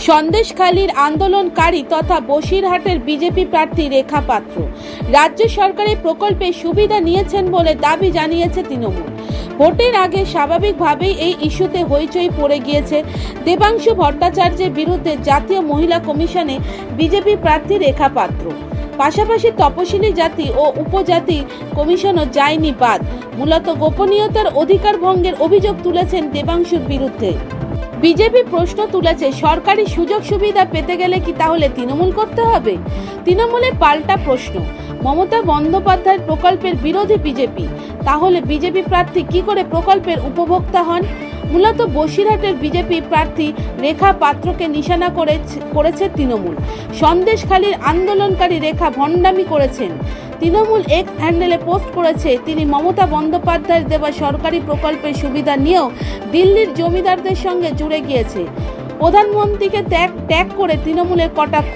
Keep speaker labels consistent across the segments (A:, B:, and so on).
A: সন্দেশখালীর আন্দোলনকারী তথা বসিরহাটের বিজেপি প্রার্থী রেখা পাত্র রাজ্য সরকারের প্রকল্পে সুবিধা নিয়েছেন বলে দাবি জানিয়েছে তৃণমূল। ভোটের আগে স্বাভাবিকভাবেই এই ইস্যুতে হইচই পড়ে গিয়েছে দেবাংশু ভট্টাচার্যের বিরুদ্ধে জাতীয় মহিলা কমিশনে বিজেপি প্রার্থী রেখা পাত্র। পাশাপাশি তপশিলি জাতি ও উপজাতি কমিশনও যায়নি বাদ। মূলত গোপনীয়তার অধিকার ভঙ্গের অভিযোগ তুলেছেন দেবাংশুর বিরুদ্ধে। বিজেপি প্রশ্ন তুলেছে, সরকারি সুযোগ সুবিধা পেতে গেলে কি তাহলে তৃণমূল করতে হবে? তৃণমূলের পাল্টা প্রশ্ন, মমতা বন্দ্যোপাধ্যায়ের প্রকল্পের বিরোধী বিজেপি, তাহলে বিজেপি প্রার্থী কি করে প্রকল্পের উপভোক্তা হন? মূলত বসিরহাটের বিজেপি প্রার্থী রেখা পাত্রকে নিশানা করেছে তৃণমূল। সন্দেশখালীর আন্দোলনকারী রেখা ভণ্ডামি করেছেন। তৃণমূল এক্স হ্যান্ডেলে পোস্ট করেছে, তিনি মমতা বন্দ্যোপাধ্যায়ের দেওয়া সরকারি প্রকল্পের সুবিধা নিয়েও দিল্লির জমিদারদের সঙ্গে জুড়ে গিয়েছে। প্রধানমন্ত্রীকে ট্যাগ করে তৃণমূলের কটাক্ষ।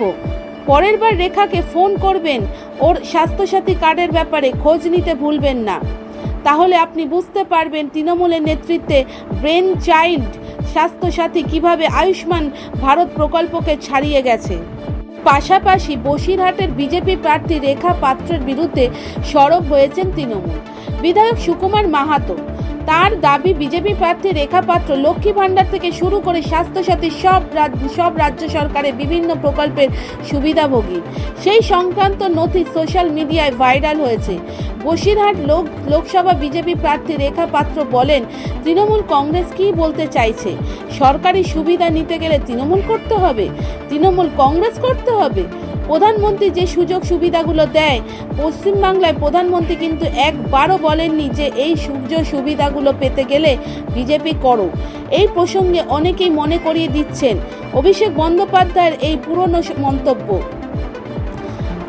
A: পরের বার রেখাকে ফোন করবেন, ওর স্বাস্থ্যসাথী কার্ডের ব্যাপারে খোঁজ নিতে ভুলবেন না, তাহলে আপনি বুঝতে পারবেন তৃণমূলের নেতৃত্বে ব্রেন চাইল্ড স্বাস্থ্যসাথী কিভাবে আয়ুষ্মান ভারত প্রকল্পকে ছাড়িয়ে গেছে। পাশাপাশি বসিরহাটের বিজেপি প্রার্থী রেখা পাত্রের বিরুদ্ধে সরব হয়েছেন তৃণমূল বিধায়ক সুকুমার মাহাতো। তার দাবি, বিজেপি প্রার্থী রেখা পাত্র লক্ষ্মী ভাণ্ডার থেকে শুরু করে স্বাস্থ্যসাথী সব রাজ্য সরকারের বিভিন্ন প্রকল্পের সুবিধাভোগী। সেই সংক্রান্ত নথি সোশ্যাল মিডিয়ায় ভাইরাল হয়েছে। বসিরহাট লোকসভা বিজেপি প্রার্থী রেখা পাত্র বলেন, তৃণমূল কংগ্রেস কি বলতে চাইছে? সরকারি সুবিধা নিতে গেলে তৃণমূল করতে হবে, তৃণমূল কংগ্রেস করতে হবে? প্রধানমন্ত্রী যে সুযোগ সুবিধাগুলো দেয়, পশ্চিমবাংলায় প্রধানমন্ত্রী কিন্তু একবারও বলেননি যে এই সুযোগ সুবিধাগুলো পেতে গেলে বিজেপি করো। এই প্রসঙ্গে অনেকেই মনে করিয়ে দিচ্ছেন অভিষেক বন্দ্যোপাধ্যায়ের এই পুরনো মন্তব্য।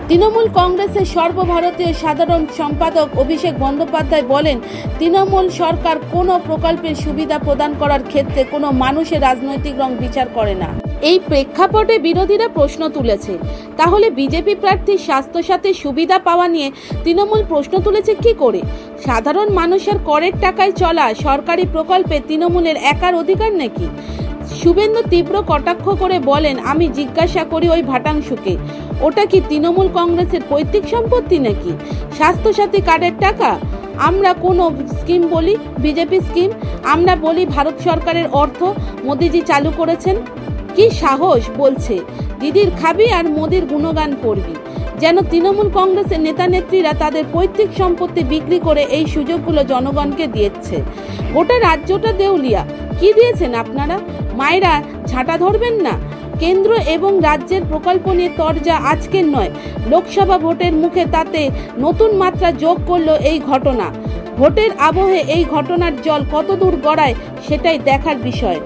A: তৃণমূল কংগ্রেসের সর্বভারতীয় সাধারণ সম্পাদক অভিষেক বন্দ্যোপাধ্যায় বলেন, তৃণমূল সরকার কোনো প্রকল্পের সুবিধা প্রদান করার ক্ষেত্রে কোনো মানুষের রাজনৈতিক রং বিচার করে না। এই প্রেক্ষাপটে বিরোধীরা প্রশ্ন তুলেছে, তাহলে বিজেপি প্রার্থী স্বাস্থ্যসাথী সুবিধা পাওয়া নিয়ে তৃণমূল প্রশ্ন তুলেছে কি করে? সাধারণ মানুষের করের টাকায় চলা সরকারি প্রকল্পে তৃণমূলের একার অধিকার নাকি? শুভেন্দু তীব্র কটাক্ষ করে বলেন, আমি জিজ্ঞাসা করি ওই ভাটাংশুকে, ওটা কি তৃণমূল কংগ্রেসের পৈতৃক সম্পত্তি নাকি? স্বাস্থ্যসাথী কার্ডের টাকা আমরা কোনো স্কিম বলি বিজেপি স্কিম, আমরা বলি ভারত সরকারের অর্থ মোদিজি চালু করেছেন। কি সাহস বলছে দিদির খাবি আর মোদির গুণগান করবি, যেন তৃণমূল কংগ্রেসের নেতা নেত্রীরা তাদের পৈতৃক সম্পত্তি বিক্রি করে এই সুযোগগুলো জনগণকে দিয়েছে। গোটা রাজ্যটা দেউলিয়া। কি দিয়েছেন আপনারা? মায়েরা ঝাঁটা ধরবেন না? কেন্দ্র এবং রাজ্যের প্রকল্প নিয়ে তরজা আজকের নয়, লোকসভা ভোটের মুখে তাতে নতুন মাত্রা যোগ করলো এই ঘটনা। ভোটের আবহে এই ঘটনার জল কতদূর গড়ায় সেটাই দেখার বিষয়।